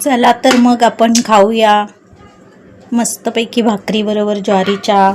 चला तर मग आपण खाऊया मस्तपैकी भाकरी बरोबर ज्वारीच्या।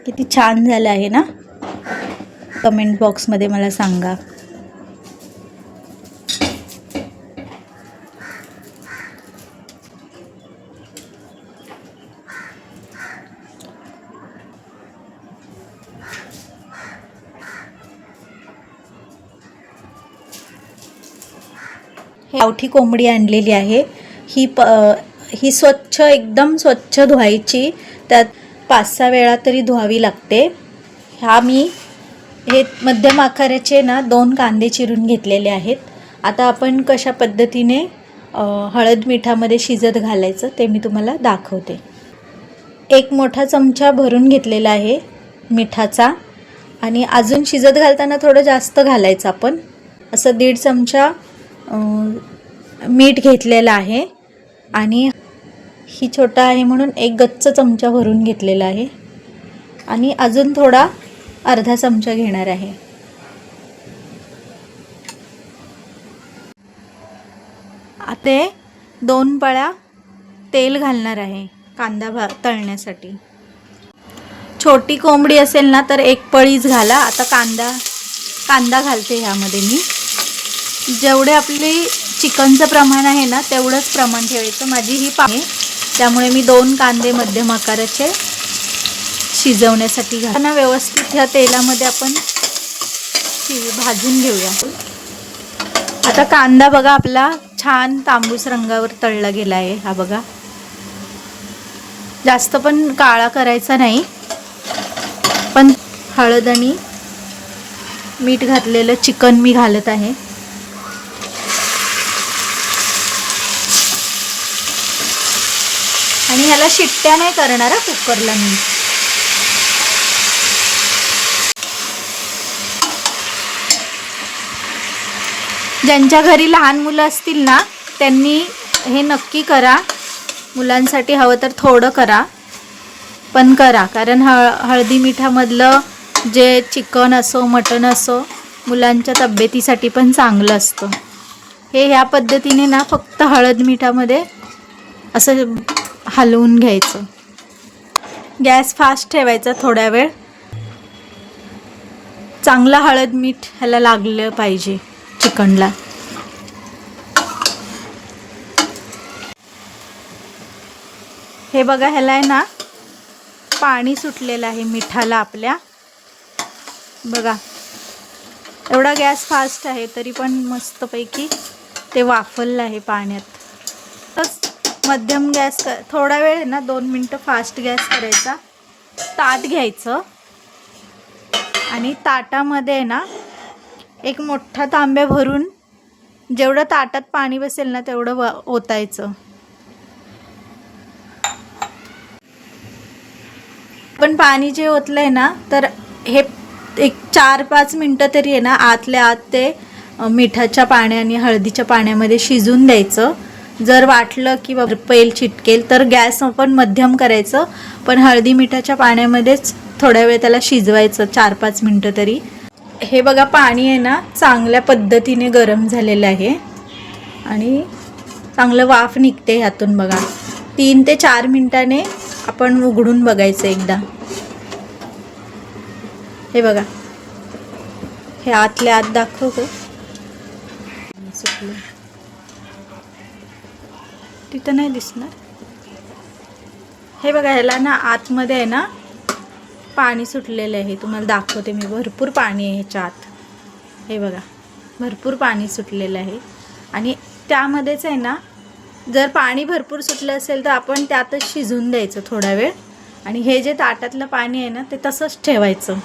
किती छान झालं आहे ना, कमेंट बॉक्समध्ये मला सांगा। गावठी कोंबडी आणलेली आहे। ही स्वच्छ, एकदम स्वच्छ धुवायची, त्यात 5-6 वेळा तरी धुवावी लागते। हे मध्यम आकाराचे ना 2 कांदे चिरून घेतलेले आहेत। आता आपण कशा पद्धतीने हळद मिठामध्ये शिजत घालायचं ते मी तुम्हाला दाखवते। 1 मोठा चमचा भरून घेतलेला आहे मिठाचा, आणि अजून शिजत घालताना थोडं जास्त घालायचं आपण। असं 1.5 चमचा मीठ घेतलेलं आहे, आणि ही छोटा आहे म्हणून 1 गच्च चमचा भरून घेतलेला आहे, आणि अजून थोडा अर्धा चमचा घेणार आहे। आता 2 पळ्या तेल घालणार आहे कांदा तळण्यासाठी। छोटी कोंबडी असेल ना तर 1 पळीच घाला। आता कांदा घालते ह्यामध्ये मी। जेवढे आपले चिकनचं प्रमाण आहे ना तेवढंच प्रमाण ठेवायचं। माझी ही आहे त्यामुळे मी 2 कांदे मध्यम आकाराचे शिजवण्यासाठी घालताना व्यवस्थित ह्या तेलामध्ये आपण भाजून घेऊया। आता कांदा बघा आपला छान तांबूस रंगावर तळला गेला आहे। हा बघा, जास्त पण काळा करायचा नाही, पण हळद आणि मीठ घातलेलं चिकन मी घालत आहे। आणि ह्याला शिट्ट्या नाही करणार कुकरला मी। ज्यांच्या घरी लहान मुलं असतील ना त्यांनी हे नक्की करा। मुलांसाठी हवं तर थोडं करा, पण करा, कारण हळदी मिठामधलं जे चिकन असो मटण असो मुलांच्या तब्येतीसाठी पण चांगलं असतं। हे ह्या पद्धतीने ना फक्त हळद मिठामध्ये असं हलवून घ्यायचं। गॅस फास्ट ठेवायचा थोड्या वेळ, चांगला हळद मीठ ह्याला लागलं पाहिजे चिकनला। हे बघा, ह्याला आहे ना पाणी सुटलेलं आहे मिठाला आपल्या। बघा एवढा गॅस फास्ट आहे तरी पण मस्तपैकी ते वाफललं आहे पाण्यात। मध्यम गॅस थोडा वेळ ना 2 मिनटं फास्ट गॅस करायचा। ताट घ्यायचं आणि ताटामध्ये ना 1 मोठा तांब्या भरून जेवढं ताटात पाणी बसेल ना तेवढं ओतायचं। पण पाणी जे ओतलंय ना तर हे 4-5 मिनटं तरी आहे ना आतल्या आत ते मिठाच्या पाण्याने हळदीच्या पाण्यामध्ये शिजून द्यायचं। जर वाटलं की पेल चिटकेल तर गॅस आपण मध्यम करायचं, पण हळदी मिठाच्या पाण्यामध्येच थोड्या वेळ त्याला शिजवायचं 4-5 मिनटं तरी। हे बघा पाणी आहे ना चांगल्या पद्धतीने गरम झालेलं आहे आणि चांगलं वाफ निघते ह्यातून बघा। 3 ते 4 मिनिटाने आपण उघडून बघायचं एकदा। हे बघा, हे आतल्या आत दाखवतो, तिथं नाही दिसणार। हे बघा, ह्याला ना आतमध्ये आहे ना पाणी सुटलेलं आहे, तुम्हाला दाखवते मी। भरपूर पाणी आहे ह्याच्या आत। हे बघा, भरपूर पाणी सुटलेलं आहे, आणि त्यामध्येच आहे ना जर पाणी भरपूर सुटलं असेल तर आपण त्यातच शिजून द्यायचं थोडा वेळ, आणि हे जे ताटातलं पाणी आहे ना ते तसंच ठेवायचं।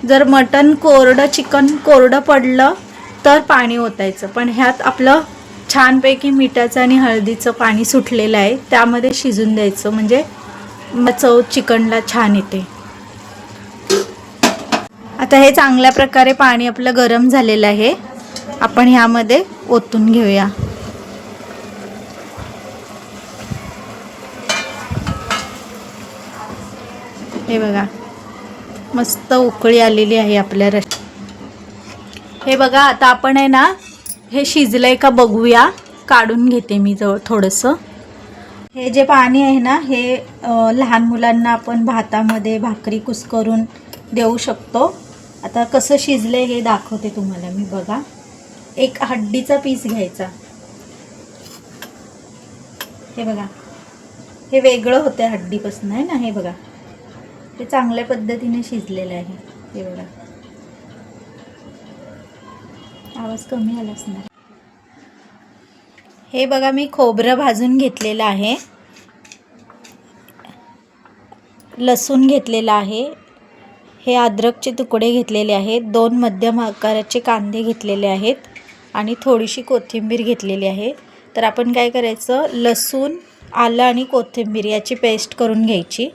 जर मटण कोरडं चिकन कोरडं पडलं तर पाणी ओतायचं, पण ह्यात आपलं छानपैकी मिठाचं आणि हळदीचं पाणी सुटलेलं आहे, त्यामध्ये शिजून द्यायचं, म्हणजे चव चिकनला छान येते। आता हे चांगल्या प्रकारे पाणी आपलं गरम झालेलं आहे, आपण ह्यामध्ये ओतून घेऊया। हे बघा, मस्त उकळी आलेली आहे आपल्या हे बघा, आता आपण आहे ना हे शिजलंय का बघूया, काढून घेते मी थोडंसं. हे जे पाणी आहे ना, हे लहान मुलांना आपण भातामध्ये भाकरी कुस्करून देऊ शकतो. आता कसं शिजले हे दाखवते तुम्हाला मी. बघा, एक हड्डीचा पीस घ्यायचा. हे बघा, हे वेगळं होतं हड्डीपासून आहे ना. हे बघा, हे चांगल्या पद्धतीने शिजलेलं आहे. हे बघा, आवाज कमी आला असणार. हे बघा, मी खोबरं भाजून घेतलेलं आहे, लसूण घेतलेला आहे, हे अद्रकचे तुकडे घेतलेले आहेत, 2 मध्यम आकाराचे कांदे घेतलेले आहेत आणि थोडीशी कोथिंबीर घेतलेली आहे. तर आपण काय करायचं, लसूण, आलं आणि कोथिंबीर याची पेस्ट करून घ्यायची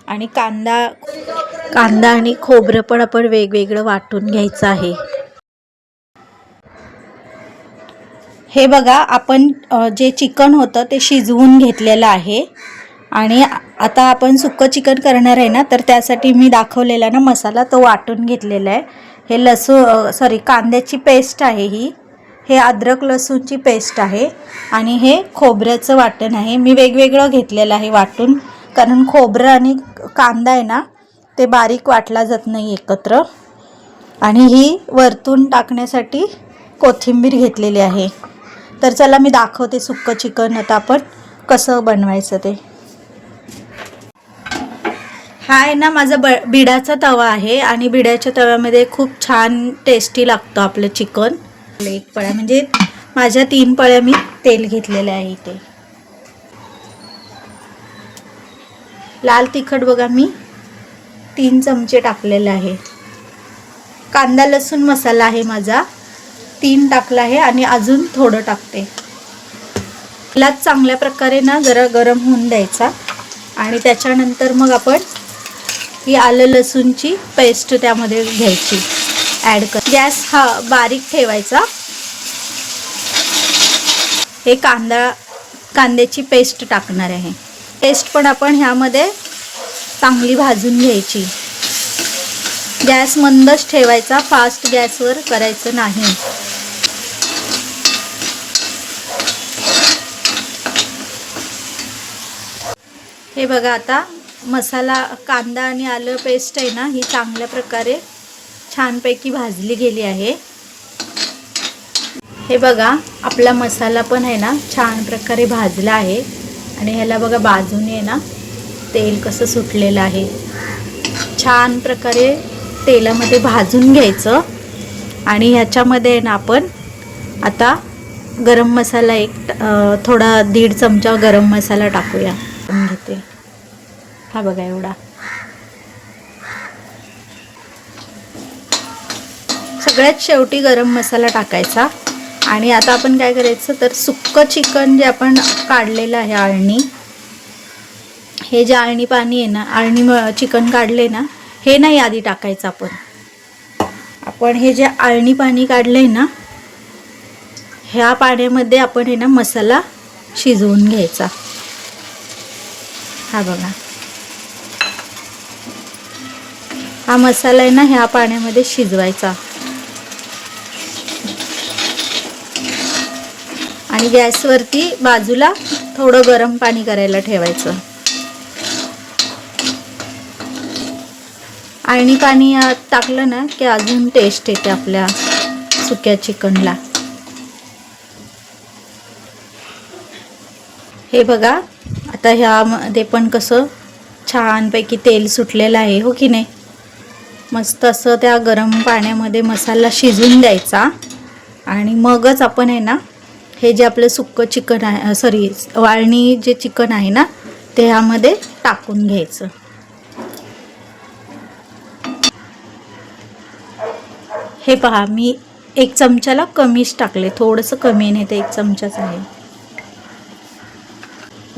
आणि कांदा आणि खोबरं पण आपण वेगवेगळं वाटून घ्यायचं आहे. हे बघा, आपण जे चिकन होतं ते शिजवून घेतलेलं आहे आणि आता आपण सुक्कं चिकन करणार आहे ना, तर त्यासाठी मी दाखवलेला ना मसाला तो वाटून घेतलेला आहे. हे कांद्याची पेस्ट आहे ही, हे अद्रक लसूणची पेस्ट आहे आणि हे खोबऱ्याचं वाटण आहे. मी वेगवेगळं घेतलेलं आहे वाटून, कारण खोबरं आणि कांदा आहे ना, ते बारीक वाटला जात नाही एकत्र. आणि ही वरतून टाकण्यासाठी कोथिंबीर घेतलेली आहे. तर चला मी दाखवते सुक्कं चिकन आता आपण कसं बनवायचं ते. हा आहे ना माझा बिडाचा तवा आहे आणि बिडाच्या तव्यामध्ये खूप छान टेस्टी लागतं आपलं चिकन. एक पळ्या म्हणजे माझ्या 3 पळ्या मी तेल घेतलेलं आहे इथे. लाल तिखट बघा मी 3 चमचे टाकलेले आहे. कांदा लसूण मसाला आहे माझा 3 टाकला आहे आणि अजून थोडं टाकते. त्याला चांगल्या प्रकारे ना जरा गरम होऊन द्यायचा आणि त्याच्यानंतर मग आपण ही आलं लसूणची पेस्ट त्यामध्ये घ्यायची, ॲड कर. गॅस हा बारीक ठेवायचा. हे कांद्याची पेस्ट टाकणार आहे. पेस्ट पण आपण ह्यामध्ये चांगली भाजून घ्यायची. गॅस मंदच ठेवायचा, फास्ट गॅसवर करायचं नाही. हे बघा, आता मसाला कांदा आणि आलं पेस्ट आहे ना, ही चांगल्या प्रकारे छानपैकी भाजली गेली आहे. हे बघा, आपला मसाला पण आहे ना छान प्रकारे भाजला आहे आणि ह्याला बघा बाजूने आहे ना तेल कसं सुटलेलं आहे. छान प्रकारे तेलामध्ये भाजून घ्यायचं आणि ह्याच्यामध्ये ना आपण आता गरम मसाला थोडा 1.5 चमचा गरम मसाला टाकूया. घेते हा बघा एवढा. सगळ्यात शेवटी गरम मसाला टाकायचा. आणि आता आपण काय करायचं, तर सुक्कं चिकन जे आपण काढलेलं आहे आळणी, हे जे आळणी पाणी आहे ना, आळणी चिकन काढले ना, हे नाही आधी टाकायचं. आपण हे जे आळणी पाणी काढलंय ना, ह्या पाण्यामध्ये आपण हे ना मसाला शिजवून घ्यायचा. हा बघा, हा मसाला आहे ना ह्या पाण्यामध्ये शिजवायचा आणि गॅसवरती बाजूला थोडं गरम पाणी करायला ठेवायचं. आळणी पाणी टाकलं ना की अजून टेस्ट येते आपल्या सुक्या चिकनला. हे बघा, आता ह्यामध्ये पण कसं छानपैकी तेल सुटलेलं आहे, हो की नाही. मस्त असं त्या गरम पाण्यामध्ये मसाला शिजून द्यायचा आणि मगच आपण आहे ना हे जे आपलं सुक्कं चिकन आहे, वाळणी जे चिकन आहे ना, ते ह्यामध्ये टाकून घ्यायचं. हे पहा, मी 1 चमचाला कमीच टाकले, थोडंसं कमी नाही, ते 1 चमचाच आहे.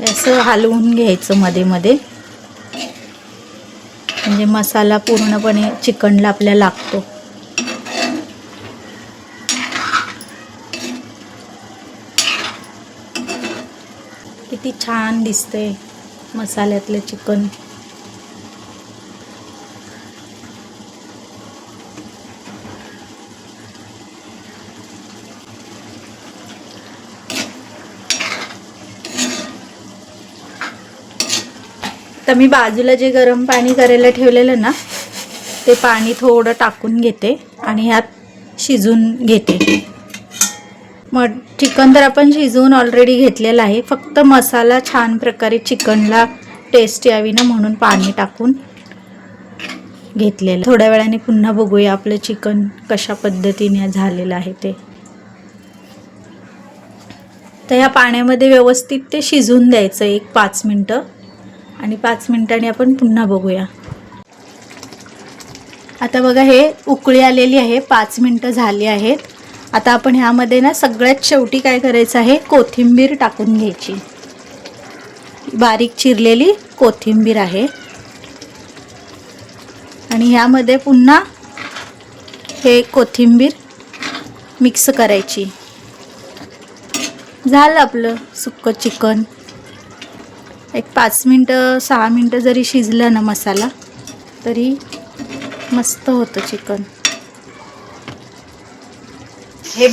असं हलवून घ्यायचं मध्ये मध्ये, म्हणजे मसाला पूर्णपणे चिकनला आपल्याला लागतो. किती छान दिसते मसाल्यातलं चिकन. तर मी बाजूला जे गरम पाणी करायला ठेवलेलं ना ते पाणी थोडं टाकून घेते आणि ह्यात शिजून घेते. मग चिकन तर आपण शिजवून ऑलरेडी घेतलेलं आहे, फक्त मसाला छान प्रकारे चिकनला टेस्ट यावी ना म्हणून पाणी टाकून घेतलेलं. थोड्या वेळाने पुन्हा बघूया आपलं चिकन कशा पद्धतीने झालेलं आहे ते. तर ह्या पाण्यामध्ये व्यवस्थित ते शिजून द्यायचं 1-5 मिनटं आणि 5 मिनिटांनी आपण पुन्हा बघूया. आता बघा हे उकळी आलेली आहे, 5 मिनटं झाली आहेत. आता आपण ह्यामध्ये ना सगळ्यात शेवटी काय करायचं आहे, कोथिंबीर टाकून घ्यायची. बारीक चिरलेली कोथिंबीर आहे आणि ह्यामध्ये पुन्हा हे कोथिंबीर मिक्स करायची. झालं आपलं सुक्कं चिकन. 5 मिनटं 6 मिनटं जरी शिजलं ना मसाला तरी मस्त होतं चिकन. हे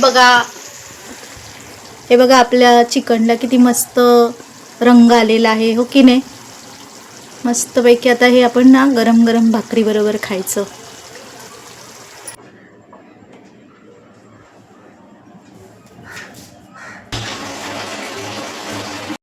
बघा आपल्या चिकनला किती मस्त रंग आलेला आहे, हो की नाही. मस्तपैकी आता हे आपण ना गरम गरम भाकरी बरोबर खायचं.